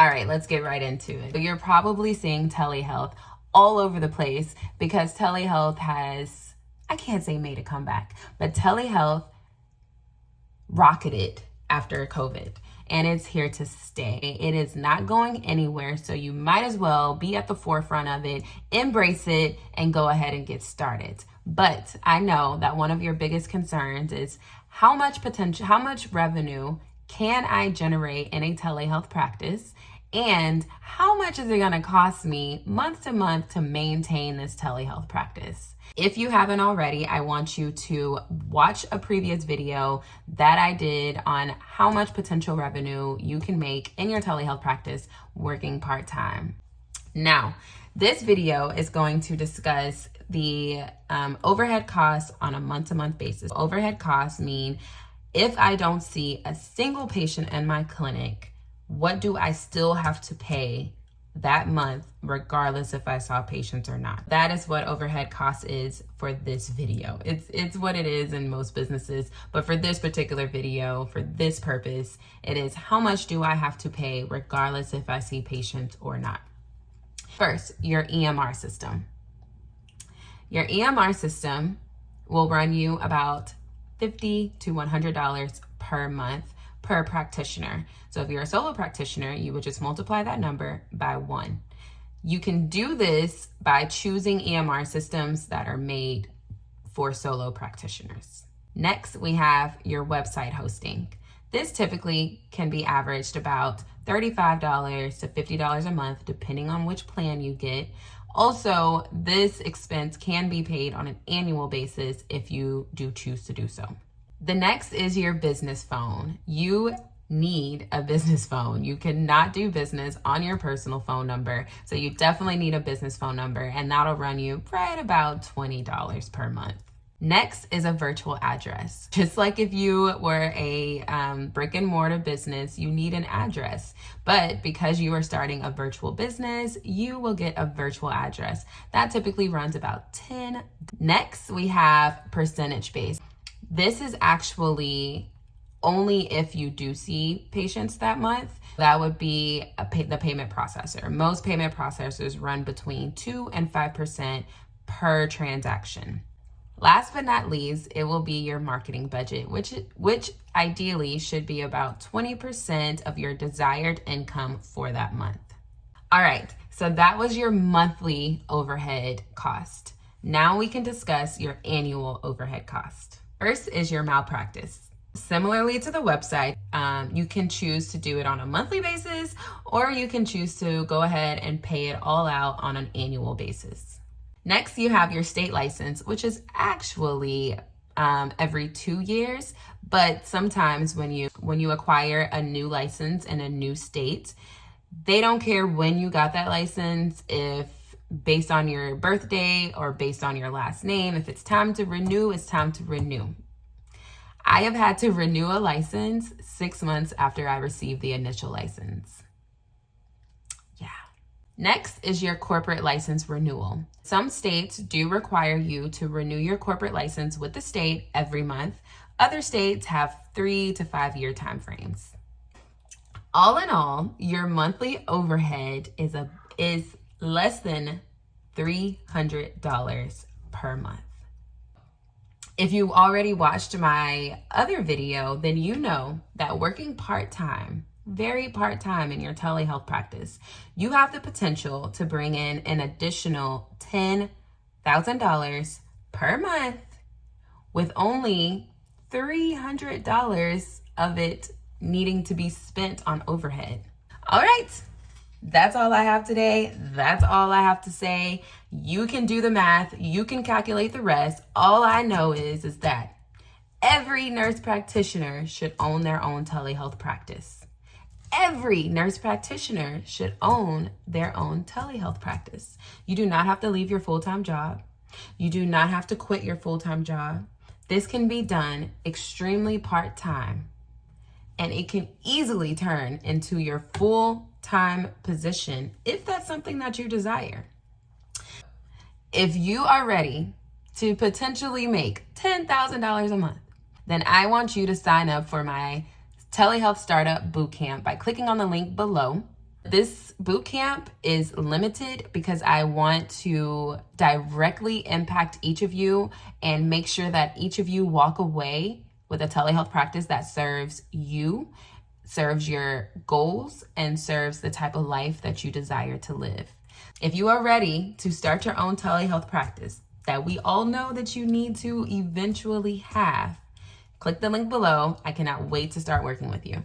All right, let's get right into it. You're probably seeing telehealth all over the place because telehealth has, I can't say made a comeback, but telehealth rocketed after COVID and it's here to stay. It is not going anywhere, so you might as well be at the forefront of it, embrace it, and go ahead and get started. But I know that one of your biggest concerns is how much revenue can I generate in a telehealth practice? And how much is it going to cost me month to month to maintain this telehealth practice? If you haven't already, I want you to watch a previous video that I did on how much potential revenue you can make in your telehealth practice working part-time. Now, this video is going to discuss the overhead costs on a month-to-month basis. Overhead costs mean if I don't see a single patient in my clinic, what do I still have to pay that month, regardless if I saw patients or not? That is what overhead cost is for this video. It's what it is in most businesses, but for this particular video, for this purpose, it is how much do I have to pay regardless if I see patients or not. First, your EMR system. Your EMR system will run you about $50 to $100 per month per practitioner. So if you're a solo practitioner, you would just multiply that number by 1. You can do this by choosing EMR systems that are made for solo practitioners. Next, we have your website hosting. This typically can be averaged about $35 to $50 a month, depending on which plan you get. Also, this expense can be paid on an annual basis if you do choose to do so. The next is your business phone. You need a business phone. You cannot do business on your personal phone number. So you definitely need a business phone number, and that'll run you right about $20 per month. Next is a virtual address. Just like if you were a brick and mortar business, you need an address. But because you are starting a virtual business, you will get a virtual address. That typically runs about $10. Next, we have percentage based. This is actually only if you do see patients that month. That would be the payment processor. Most payment processors run between 2 and 5% per transaction. Last but not least, it will be your marketing budget, which ideally should be about 20% of your desired income for that month. All right, so that was your monthly overhead cost. Now we can discuss your annual overhead cost. First is your malpractice. Similarly to the website, you can choose to do it on a monthly basis, or you can choose to go ahead and pay it all out on an annual basis. Next, you have your state license, which is actually every 2 years, but sometimes when you acquire a new license in a new state, they don't care when you got that license, if based on your birthday or based on your last name. If it's time to renew, it's time to renew. I have had to renew a license 6 months after I received the initial license. Yeah. Next is your corporate license renewal. Some states do require you to renew your corporate license with the state every month. Other states have 3 to 5 year timeframes. All in all, your monthly overhead is less than $300 per month. If you already watched my other video, then you know that working part-time, very part-time in your telehealth practice, you have the potential to bring in an additional $10,000 per month with only $300 of it needing to be spent on overhead. All right, that's all I have today. That's all I have to say. You can do the math. You can calculate the rest. All I know is that every nurse practitioner should own their own telehealth practice. Every nurse practitioner should own their own telehealth practice. You do not have to leave your full-time job. You do not have to quit your full-time job. This can be done extremely part-time, and it can easily turn into your full-time position if that's something that you desire. If you are ready to potentially make $10,000 a month, then I want you to sign up for my Telehealth Startup Bootcamp by clicking on the link below. This boot camp is limited because I want to directly impact each of you and make sure that each of you walk away with a telehealth practice that serves you, serves your goals, and serves the type of life that you desire to live. If you are ready to start your own telehealth practice that we all know that you need to eventually have, click the link below. I cannot wait to start working with you.